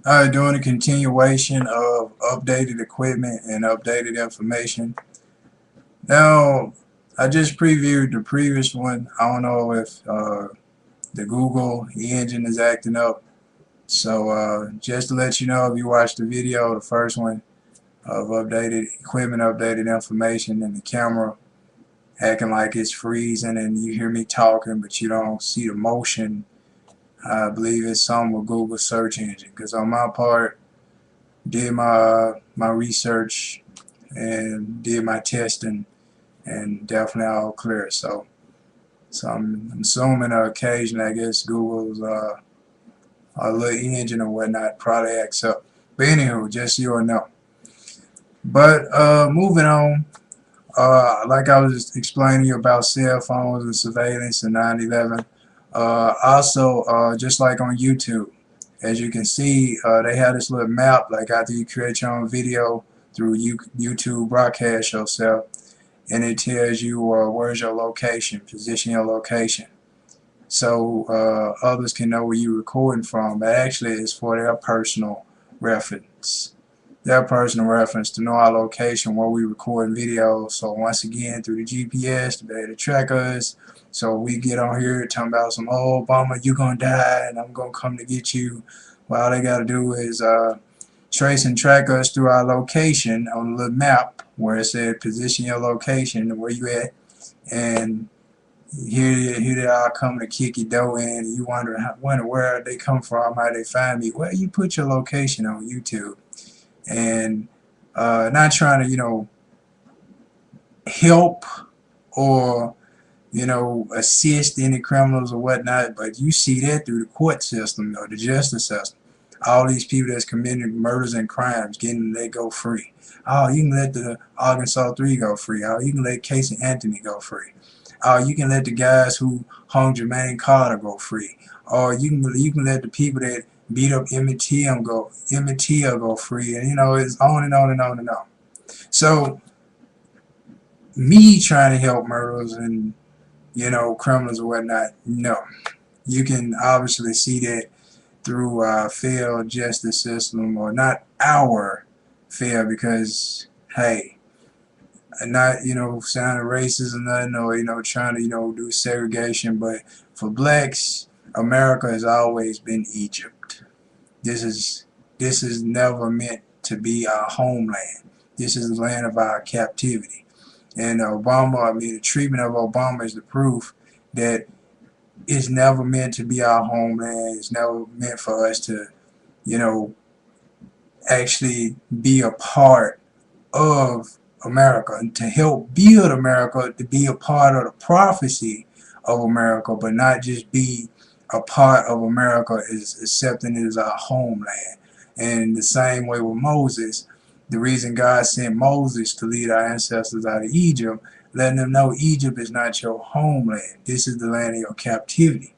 Doing a continuation of updated equipment and updated information. Now, I just previewed the previous one. I don't know if the Google engine is acting up. So just to let you know, if you watched the video, the first one of updated equipment, updated information, and the camera acting like it's freezing and you hear me talking, but you don't see the motion, I believe it's something with Google search engine. Because on my part, did my research and did my testing and definitely all clear. So I'm assuming occasionally I guess Google's a little engine or whatnot probably acts up. But anywho, just so you know. But moving on, like I was explaining you about cell phones and surveillance and 9/11. Also, just like on YouTube, as you can see, they have this little map. Like after you create your own video through YouTube, broadcast yourself, and it tells you where's your location, position your location, so others can know where you're recording from. But actually, it's for their personal reference. Their personal reference to know our location where we record videos. So once again, through the GPS to be able to track us. So we get on here talking about some, oh, Obama, you gonna die, and I'm gonna come to get you. Well, all they gotta do is trace and track us through our location on the map where it said position your location, where you at, and here they are coming to kick your door in, and you wonder where they come from, how they find me. Well, you put your location on YouTube, and not trying to help or assist any criminals or whatnot, but you see that through the court system or the justice system. All these people that's committing murders and crimes, getting they go free. Oh, you can let the Arkansas 3 go free. Oh, you can let Casey Anthony go free. Oh, you can let the guys who hung Jermaine Carter go free. Or you can let the people that beat up Emmett Till go free. And it's on and on and on and on. So me trying to help murderers and criminals or whatnot, no. You can obviously see that through our failed justice system, or not our fail, because hey, not sounding racist or nothing, or trying to do segregation, but for blacks, America has always been Egypt. This is never meant to be our homeland. This is the land of our captivity. And the treatment of Obama is the proof that it's never meant to be our homeland. It's never meant for us to, you know, actually be a part of America and to help build America, to be a part of the prophecy of America, but not just be a part of America is accepting it as our homeland. And the same way with Moses, the reason God sent Moses to lead our ancestors out of Egypt, letting them know Egypt is not your homeland. This is the land of your captivity.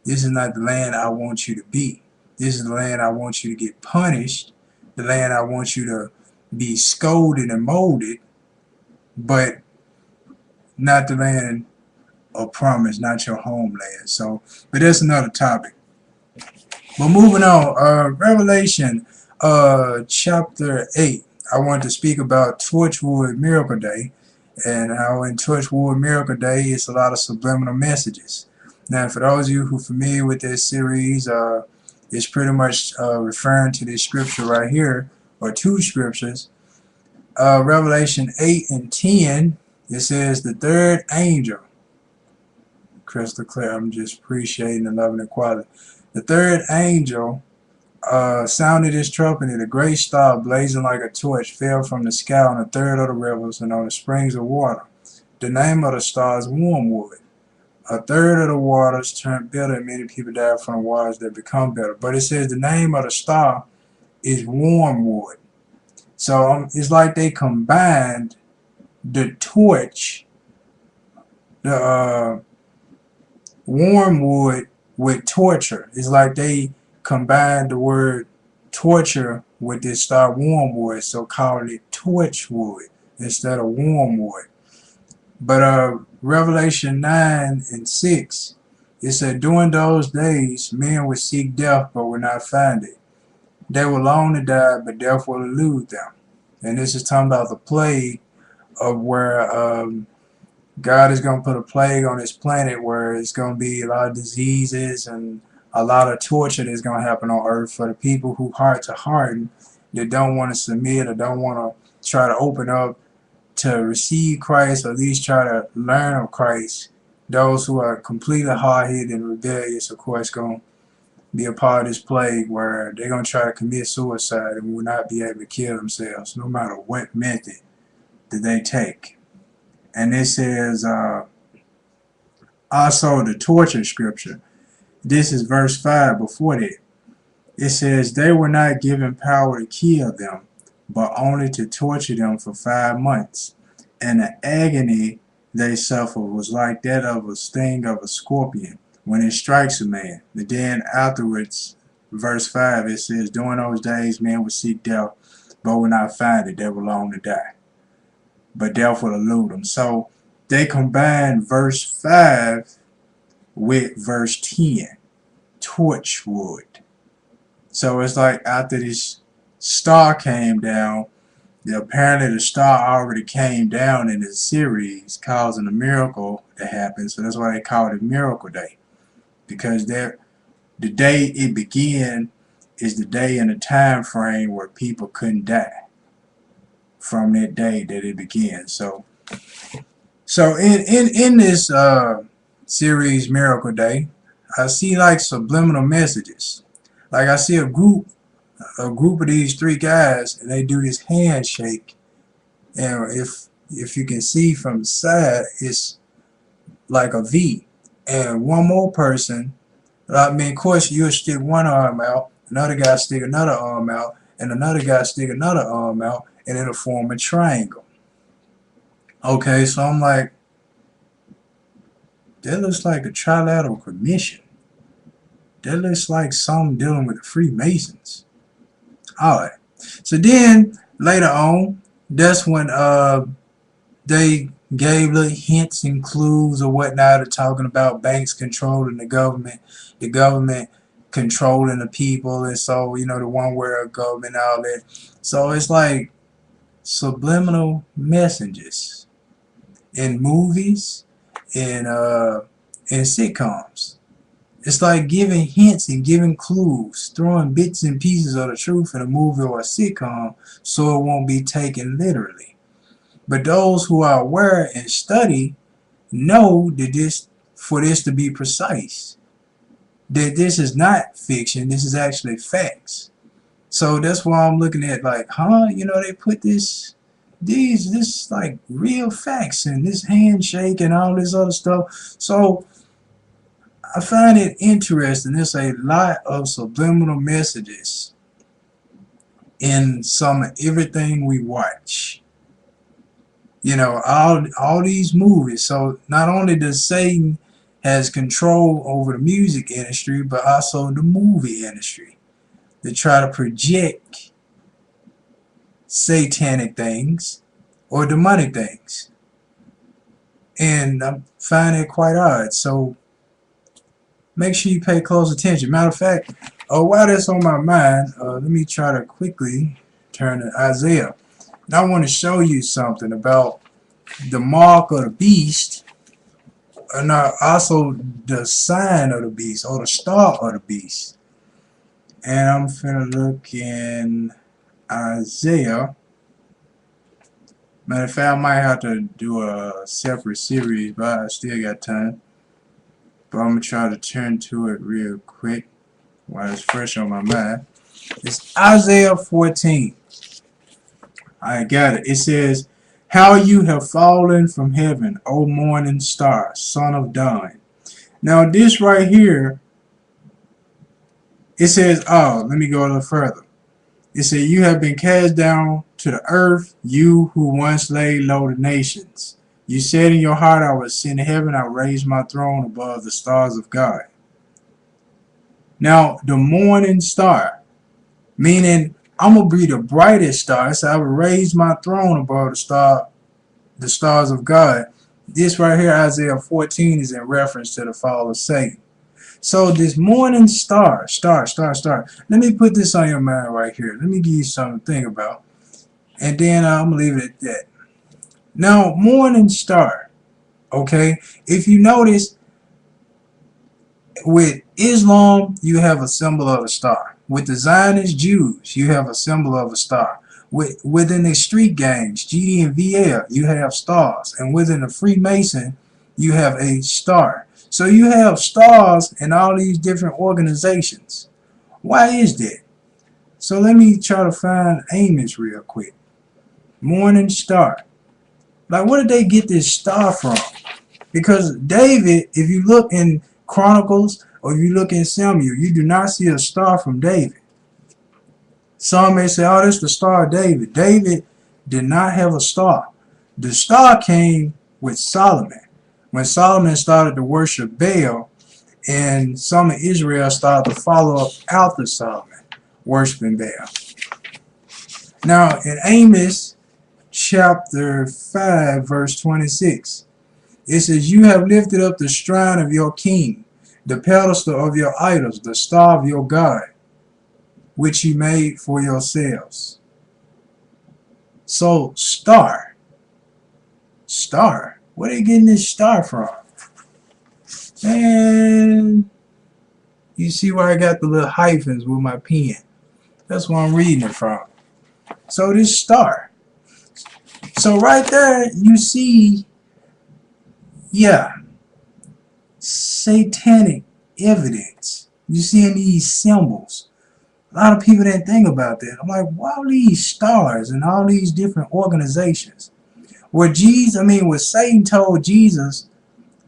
This is not the land I want you to be. This is the land I want you to get punished, the land I want you to be scolded and molded, but not the land of promise, not your homeland. So, but that's another topic. But moving on, Revelation chapter 8. I want to speak about Torchwood Miracle Day, and how in Torchwood Miracle Day it's a lot of subliminal messages. Now, for those of you who are familiar with this series, it's pretty much referring to this scripture right here, or two scriptures. Revelation 8 and 10, it says, the third angel, crystal clear, I'm just appreciating the love and equality. The third angel sounded his trumpet, and a great star blazing like a torch fell from the sky on a third of the rivers and on the springs of water. The name of the star is Wormwood. A third of the waters turned bitter, and many people died from the waters that become bitter. But it says the name of the star is Wormwood. So it's like they combined the torch, the wormwood, with torture. It's like they combined the word torture with this star wormwood, so calling it torchwood instead of wormwood. But Revelation 9 and 6, it said, during those days men would seek death but would not find it. They will long to die, but death will elude them. And this is talking about the plague of where God is going to put a plague on this planet where it's going to be a lot of diseases and a lot of torture that's going to happen on earth for the people who heart to harden, that don't want to submit or don't want to try to open up to receive Christ, or at least try to learn of Christ. Those who are completely hard-headed and rebellious, of course, going to be a part of this plague where they're going to try to commit suicide and will not be able to kill themselves, no matter what method that they take. And it says also the torture scripture. This is verse 5 before that. It says, they were not given power to kill them, but only to torture them for 5 months. And the agony they suffered was like that of a sting of a scorpion when it strikes a man. But then afterwards, verse 5, it says, during those days men would seek death, but would not find it. They were long to die, but death will elude them. So they combine verse 5 with verse 10, torchwood. So it's like after this star came down, apparently the star already came down in the series, causing a miracle to happen. So that's why they call it Miracle Day, because the day it began is the day and the time frame where people couldn't die from that day that it began. So in this series Miracle Day, I see like subliminal messages. Like I see a group of these 3 guys, and they do this handshake, and if you can see from the side, it's like a V. And one more person, I mean, of course, you'll stick one arm out, another guy stick another arm out, and another guy stick another arm out, and it'll form a triangle. Okay, so I'm like, that looks like a trilateral commission. That looks like something dealing with the Freemasons. Alright. So then later on, that's when they gave little hints and clues or whatnot of talking about banks controlling the government controlling the people, and so, you know, the one where government, all that. So it's like subliminal messages in movies, in sitcoms. It's like giving hints and giving clues, throwing bits and pieces of the truth in a movie or a sitcom so it won't be taken literally. But those who are aware and study know that for this to be precise, that this is not fiction, this is actually facts. So that's why I'm looking at like, you know, they put this like real facts and this handshake and all this other stuff. So I find it interesting. There's a lot of subliminal messages in everything we watch. You know, all these movies. So not only does Satan has control over the music industry, but also the movie industry. They try to project satanic things or demonic things. And I find it quite odd. So make sure you pay close attention. Matter of fact, while that's on my mind, let me try to quickly turn to Isaiah. Now I want to show you something about the mark of the beast, and also the sign of the beast, or the star of the beast. And I'm finna look in Isaiah. Matter of fact, I might have to do a separate series, but I still got time. But I'm going to try to turn to it real quick while it's fresh on my mind. It's Isaiah 14. I got it. It says, how you have fallen from heaven, O morning star, son of dawn. Now this right here, it says, let me go a little further. It says, you have been cast down to the earth, you who once laid low the nations. You said in your heart, I will ascend to heaven, I will raise my throne above the stars of God. Now, the morning star, meaning I'm going to be the brightest star, so I will raise my throne above the stars of God. This right here, Isaiah 14, is in reference to the fall of Satan. So this morning star. Let me put this on your mind right here. Let me give you something to think about. And then I'm going to leave it at that. Now, morning star, okay? If you notice, with Islam, you have a symbol of a star. With the Zionist Jews, you have a symbol of a star. Within the street gangs, GD and VL, you have stars. And within the Freemason, you have a star. So you have stars in all these different organizations. Why is that? So let me try to find Amos real quick. Morning star. Like, where did they get this star from? Because David, if you look in Chronicles or if you look in Samuel, you do not see a star from David. Some may say, oh, this is the star of David. David did not have a star. The star came with Solomon. When Solomon started to worship Baal, and some of Israel started to follow up after Solomon, worshiping Baal. Now, in Amos chapter 5, verse 26, it says, you have lifted up the shrine of your king, the pedestal of your idols, the star of your God, which you made for yourselves. So, star. Where are they getting this star from? And you see where I got the little hyphens with my pen. That's where I'm reading it from. So this star. So right there, you see, yeah, satanic evidence. You see in these symbols. A lot of people didn't think about that. I'm like, why all these stars and all these different organizations? Where Satan told Jesus,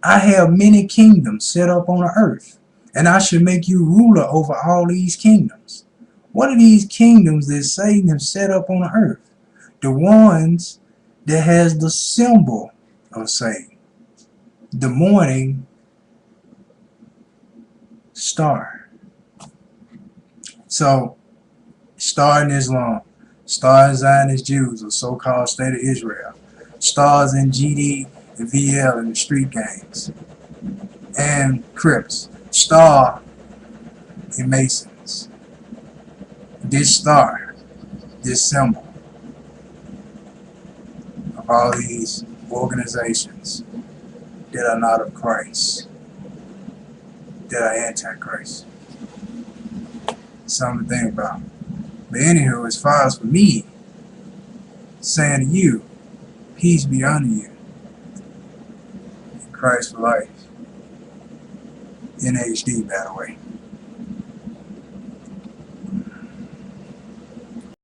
I have many kingdoms set up on the earth, and I should make you ruler over all these kingdoms. What are these kingdoms that Satan has set up on the earth? The ones that has the symbol of Satan. The morning star. So, star in Islam, star in Zionist Jews, or so-called State of Israel, stars in GD and VL and the street gangs, and Crips, star in Masons. This star, this symbol of all these organizations that are not of Christ, that are antichrist. Something to think about. But anywho, as far as for me, saying to you, peace be unto you. Christ for life. In HD, by the way.